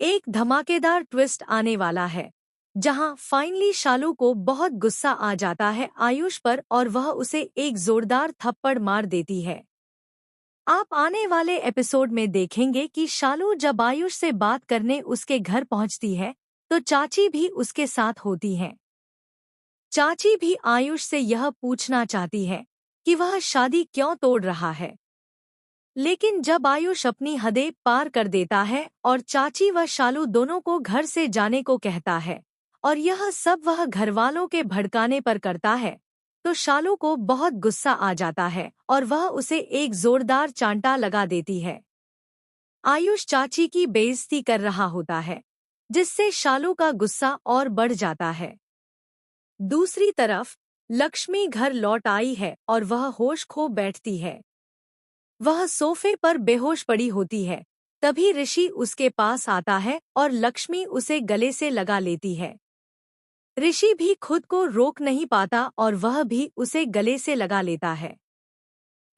एक धमाकेदार ट्विस्ट आने वाला है, जहां फाइनली शालू को बहुत गुस्सा आ जाता है आयुष पर और वह उसे एक जोरदार थप्पड़ मार देती है। आप आने वाले एपिसोड में देखेंगे कि शालू जब आयुष से बात करने उसके घर पहुंचती है, तो चाची भी उसके साथ होती हैं। चाची भी आयुष से यह पूछना चाहती है कि वह शादी क्यों तोड़ रहा है, लेकिन जब आयुष अपनी हदें पार कर देता है और चाची व शालू दोनों को घर से जाने को कहता है और यह सब वह घरवालों के भड़काने पर करता है, तो शालू को बहुत गुस्सा आ जाता है और वह उसे एक जोरदार चांटा लगा देती है। आयुष चाची की बेइज्जती कर रहा होता है, जिससे शालू का गुस्सा और बढ़ जाता है। दूसरी तरफ लक्ष्मी घर लौट आई है और वह होश खो बैठती है। वह सोफे पर बेहोश पड़ी होती है। तभी ऋषि उसके पास आता है और लक्ष्मी उसे गले से लगा लेती है। ऋषि भी खुद को रोक नहीं पाता और वह भी उसे गले से लगा लेता है।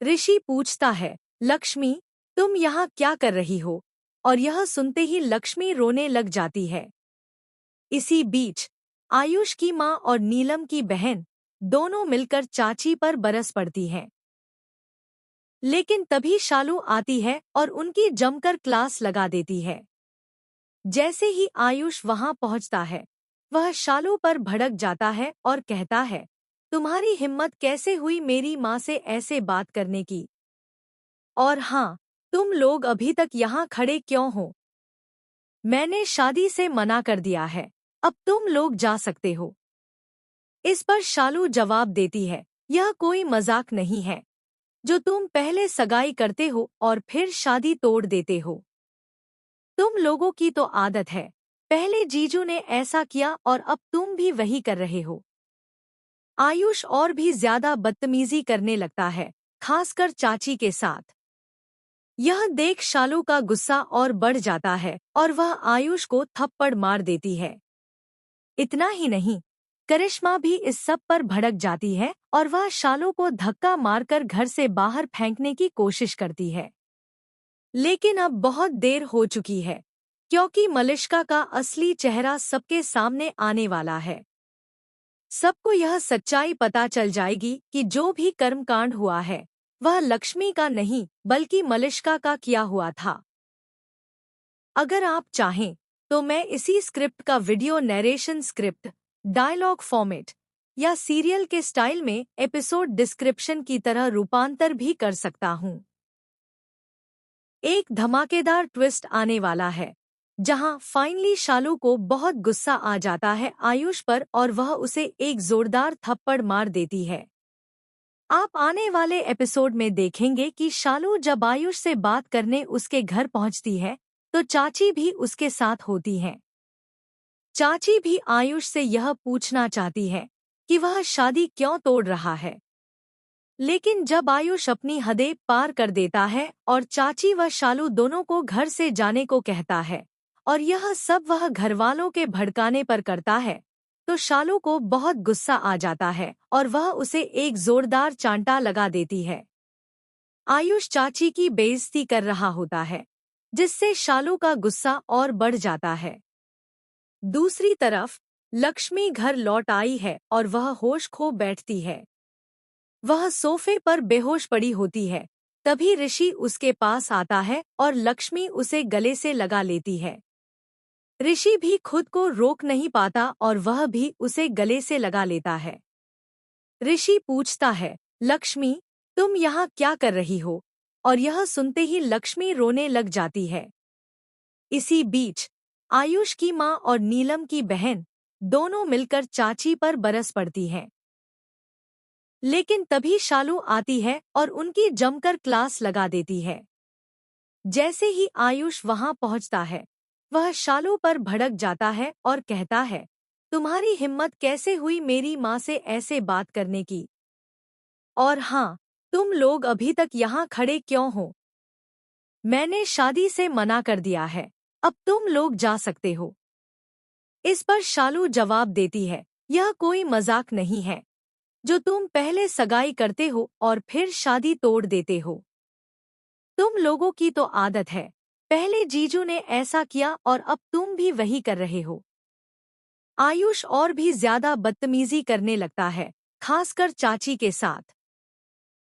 ऋषि पूछता है, लक्ष्मी, तुम यहाँ क्या कर रही हो? और यह सुनते ही लक्ष्मी रोने लग जाती है। इसी बीच आयुष की माँ और नीलम की बहन दोनों मिलकर चाची पर बरस पड़ती हैं। लेकिन तभी शालू आती है और उनकी जमकर क्लास लगा देती है। जैसे ही आयुष वहां पहुंचता है, वह शालू पर भड़क जाता है और कहता है, तुम्हारी हिम्मत कैसे हुई मेरी माँ से ऐसे बात करने की? और हाँ, तुम लोग अभी तक यहाँ खड़े क्यों हो? मैंने शादी से मना कर दिया है, अब तुम लोग जा सकते हो। इस पर शालू जवाब देती है, यह कोई मजाक नहीं है, जो तुम पहले सगाई करते हो और फिर शादी तोड़ देते हो। तुम लोगों की तो आदत है, पहले जीजू ने ऐसा किया और अब तुम भी वही कर रहे हो। आयुष और भी ज्यादा बदतमीजी करने लगता है, खासकर चाची के साथ। यह देख शालू का गुस्सा और बढ़ जाता है और वह आयुष को थप्पड़ मार देती है। इतना ही नहीं, करिश्मा भी इस सब पर भड़क जाती है और वह शालू को धक्का मारकर घर से बाहर फेंकने की कोशिश करती है। लेकिन अब बहुत देर हो चुकी है, क्योंकि मलिष्का का असली चेहरा सबके सामने आने वाला है। सबको यह सच्चाई पता चल जाएगी कि जो भी कर्मकांड हुआ है, वह लक्ष्मी का नहीं बल्कि मलिष्का का किया हुआ था। अगर आप चाहें तो मैं इसी स्क्रिप्ट का video narration script, dialogue format या सीरियल के स्टाइल में एपिसोड डिस्क्रिप्शन की तरह रूपांतर भी कर सकता हूं। एक धमाकेदार ट्विस्ट आने वाला है, जहां फाइनली शालू को बहुत गुस्सा आ जाता है आयुष पर और वह उसे एक जोरदार थप्पड़ मार देती है। आप आने वाले एपिसोड में देखेंगे कि शालू जब आयुष से बात करने उसके घर पहुंचती है, तो चाची भी उसके साथ होती हैं। चाची भी आयुष से यह पूछना चाहती है कि वह शादी क्यों तोड़ रहा है, लेकिन जब आयुष अपनी हदें पार कर देता है और चाची व शालू दोनों को घर से जाने को कहता है और यह सब वह घरवालों के भड़काने पर करता है, तो शालू को बहुत गुस्सा आ जाता है और वह उसे एक जोरदार चांटा लगा देती है। आयुष चाची की बेइज्जती कर रहा होता है, जिससे शालू का गुस्सा और बढ़ जाता है। दूसरी तरफ लक्ष्मी घर लौट आई है और वह होश खो बैठती है। वह सोफे पर बेहोश पड़ी होती है। तभी ऋषि उसके पास आता है और लक्ष्मी उसे गले से लगा लेती है। ऋषि भी खुद को रोक नहीं पाता और वह भी उसे गले से लगा लेता है। ऋषि पूछता है, लक्ष्मी, तुम यहाँ क्या कर रही हो? और यह सुनते ही लक्ष्मी रोने लग जाती है। इसी बीच आयुष की माँ और नीलम की बहन दोनों मिलकर चाची पर बरस पड़ती हैं। लेकिन तभी शालू आती है और उनकी जमकर क्लास लगा देती है। जैसे ही आयुष वहां पहुंचता है, वह शालू पर भड़क जाता है और कहता है, तुम्हारी हिम्मत कैसे हुई मेरी माँ से ऐसे बात करने की? और हाँ, तुम लोग अभी तक यहाँ खड़े क्यों हो? मैंने शादी से मना कर दिया है, अब तुम लोग जा सकते हो। इस पर शालू जवाब देती है, यह कोई मजाक नहीं है, जो तुम पहले सगाई करते हो और फिर शादी तोड़ देते हो। तुम लोगों की तो आदत है, पहले जीजू ने ऐसा किया और अब तुम भी वही कर रहे हो। आयुष और भी ज्यादा बदतमीजी करने लगता है, खासकर चाची के साथ।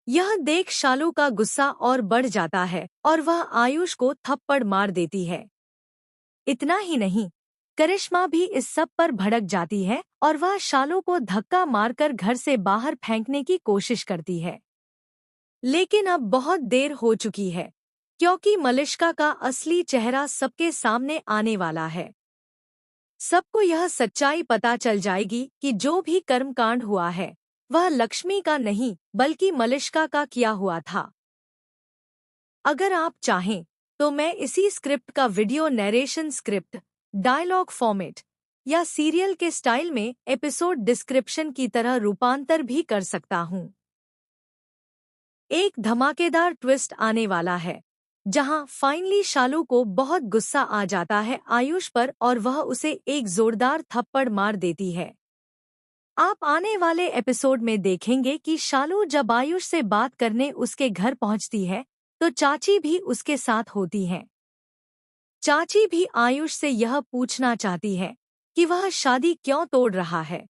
यह देख शालू का गुस्सा और बढ़ जाता है और वह आयुष को थप्पड़ मार देती है। इतना ही नहीं, करिश्मा भी इस सब पर भड़क जाती है और वह शालू को धक्का मारकर घर से बाहर फेंकने की कोशिश करती है। लेकिन अब बहुत देर हो चुकी है, क्योंकि मलिष्का का असली चेहरा सबके सामने आने वाला है। सबको यह सच्चाई पता चल जाएगी कि जो भी कर्मकांड हुआ है वह लक्ष्मी का नहीं बल्कि मलिष्का का किया हुआ था। अगर आप चाहें तो मैं इसी स्क्रिप्ट का video narration script, dialogue format या सीरियल के स्टाइल में एपिसोड डिस्क्रिप्शन की तरह रूपांतर भी कर सकता हूं। एक धमाकेदार ट्विस्ट आने वाला है, जहां फाइनली शालू को बहुत गुस्सा आ जाता है आयुष पर और वह उसे एक जोरदार थप्पड़ मार देती है। आप आने वाले एपिसोड में देखेंगे कि शालू जब आयुष से बात करने उसके घर पहुंचती है तो चाची भी उसके साथ होती है। चाची भी आयुष से यह पूछना चाहती है कि वह शादी क्यों तोड़ रहा है,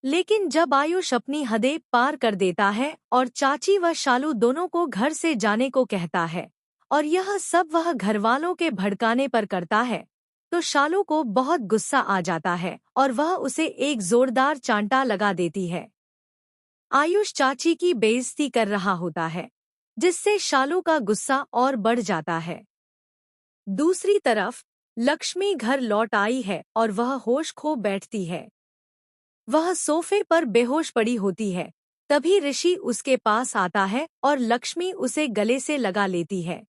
लेकिन जब आयुष अपनी हदें पार कर देता है और चाची व शालू दोनों को घर से जाने को कहता है और यह सब वह घरवालों के भड़काने पर करता है, तो शालू को बहुत गुस्सा आ जाता है और वह उसे एक जोरदार चांटा लगा देती है। आयुष चाची की बेइज्जती कर रहा होता है, जिससे शालू का गुस्सा और बढ़ जाता है। दूसरी तरफ लक्ष्मी घर लौट आई है और वह होश खो बैठती है। वह सोफे पर बेहोश पड़ी होती है। तभी ऋषि उसके पास आता है और लक्ष्मी उसे गले से लगा लेती है।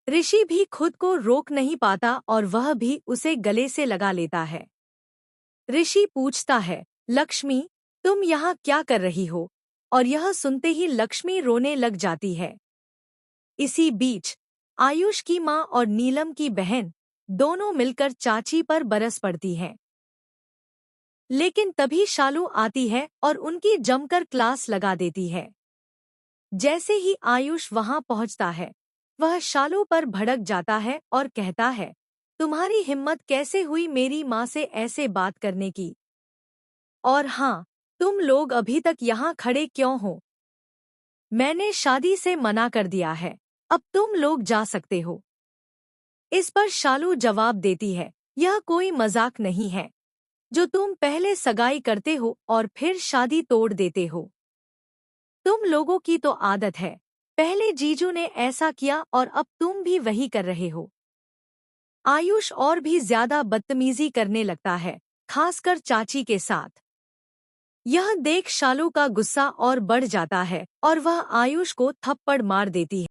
ऋषि भी खुद को रोक नहीं पाता और वह भी उसे गले से लगा लेता है। ऋषि पूछता है, लक्ष्मी, तुम यहाँ क्या कर रही हो? और यह सुनते ही लक्ष्मी रोने लग जाती है। इसी बीच आयुष की माँ और नीलम की बहन दोनों मिलकर चाची पर बरस पड़ती हैं। लेकिन तभी शालू आती है और उनकी जमकर क्लास लगा देती है। जैसे ही आयुष वहां पहुंचता है, वह शालू पर भड़क जाता है और कहता है, तुम्हारी हिम्मत कैसे हुई मेरी माँ से ऐसे बात करने की? और हाँ, तुम लोग अभी तक यहाँ खड़े क्यों हो? मैंने शादी से मना कर दिया है, अब तुम लोग जा सकते हो। इस पर शालू जवाब देती है, यह कोई मजाक नहीं है, जो तुम पहले सगाई करते हो और फिर शादी तोड़ देते हो। तुम लोगों की तो आदत है, पहले जीजू ने ऐसा किया और अब तुम भी वही कर रहे हो। आयुष और भी ज्यादा बदतमीजी करने लगता है, खासकर चाची के साथ। यह देख शालू का गुस्सा और बढ़ जाता है और वह आयुष को थप्पड़ मार देती है।